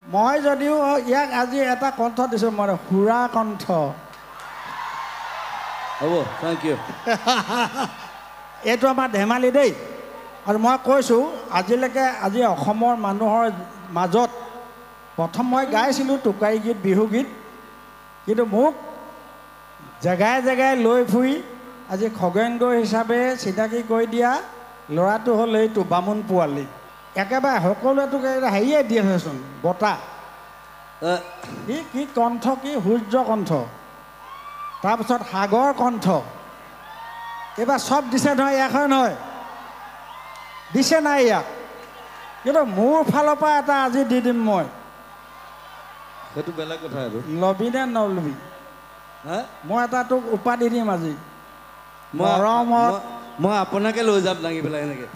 মই যদিও ইয়াক আজি এটা কণ্ঠ দিছোঁ মই সুৰা কণ্ঠ হ'ব থেংক ইউ এইটো আমাৰ ধেমালি দেই আৰু মই কৈছোঁ আজিলৈকে আজি অসমৰ মানুহৰ মাজত প্ৰথম মই গাইছিলোঁ টোকাৰী গীত বিহু গীত কিন্তু মোক জেগাই জেগাই লৈ ফুৰি আজি খগেন্দ্ৰ হিচাপে চিনাকি কৰি দিয়া ল'ৰাটো হ'ল এইটো বামুণ পোৱালি একেবাৰে সকলোৱেতো হেৰিয়ে দিয়ে থৈচোন বঁটা কি কণ্ঠ কি সূৰ্য কণ্ঠ তাৰপিছত সাগৰ কণ্ঠ এইবাৰ চব দিছে নহয় ইয়াক হয় নহয় দিছে নাই ইয়াক কিন্তু মোৰ ফালৰ পৰা এটা আজি দি দিম মই সেইটো বেলেগ কথা আৰু লবি নে নলবি মই এটা তোক উপাধি দিম আজি মৰমত মই আপোনাকে লৈ যাম দাঙি পেলাই এনেকে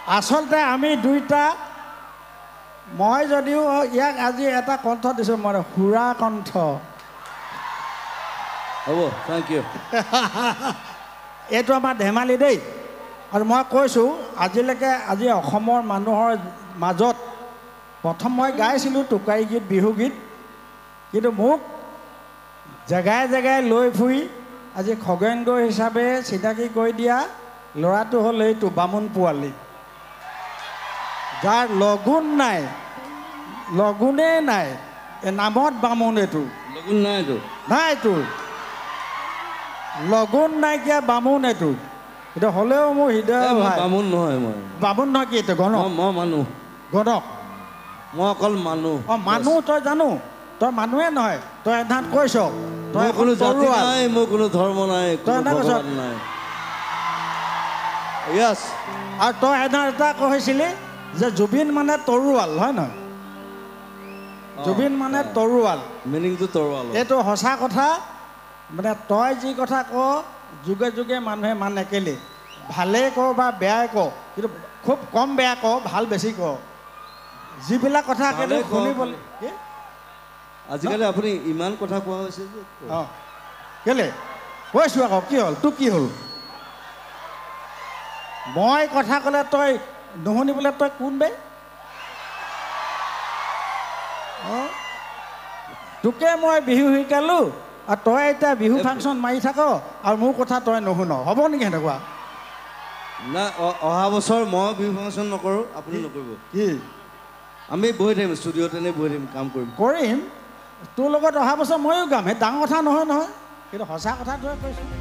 আচলতে আমি দুইটা মই যদিও ইয়াক আজি এটা কণ্ঠ দিছোঁ মই সুৰা কণ্ঠ হ'ব থেংক ইউ এইটো আমাৰ ধেমালি দেই আৰু মই কৈছোঁ আজিলৈকে আজি অসমৰ মানুহৰ মাজত প্ৰথম মই গাইছিলোঁ টোকাৰী গীত বিহু গীত কিন্তু মোক জেগাই জেগাই লৈ ফুৰি আজি খগেন্দ্ৰ হিচাপে চিনাকি কৰি দিয়া ল'ৰাটো হ'ল এইটো বামুণ পোৱালি যাৰ লগুণ নাই লগুণেই নাই এই নামত বামুণ এইটো লগুণ নাইতো নাই তোৰ লগুণ নাইকিয়া বামুণ এইটো এইটো হ'লেও মোৰ হৃদয় বামুণ নহয় মই বামুণ নহয় কি এইটো গণক মই মানুহ গণক মই অকল মানুহ অঁ মানুহ তই জানো তই মানুহে নহয় তই এধান কৈছ তই কোনো জাতি নাই মোৰ কোনো ধৰ্ম নাই তই এনে কৈছ নাই য়েছ আৰু তই এধান এটা কৈছিলি যে জুবিন মানে তৰোৱাল হয় নহয় জুবিন মানে তৰোৱাল মিনিংটো তৰোৱাল এইটো সঁচা কথা মানে তই যি কথা কৱ যুগে যুগে মানুহে মানে কেলে ভালেই কওঁ বা বেয়াই কওঁ কিন্তু খুব কম বেয়া কওঁ ভাল বেছি কওঁ যিবিলাক কথা কেলে শুনিবলৈ আজিকালি আপুনি ইমান কথা কোৱা হৈছে যে অঁ কেলে কৈছোঁ আকৌ কি হ'ল তোৰ কি হ'ল মই কথা ক'লে তই নুশুনিবলৈ তই কোন বে অঁ তোকে মই বিহু শিকালোঁ আৰু তই এতিয়া বিহু ফাংচন মাৰি থাক আৰু মোৰ কথা তই নুশুন হ'ব নেকি সেনেকুৱা নাই অহা বছৰ মই বিহু ফাংচন নকৰোঁ আপুনি নকৰিব কি আমি বহি থাকিম ষ্টুডিঅ'ত এনেই বহি থাকিম কাম কৰিম তোৰ লগত অহা বছৰ ময়ো গাম সেই ডাঙৰ কথা নহয় নহয় কিন্তু সঁচা কথাটোৱে কৈছোঁ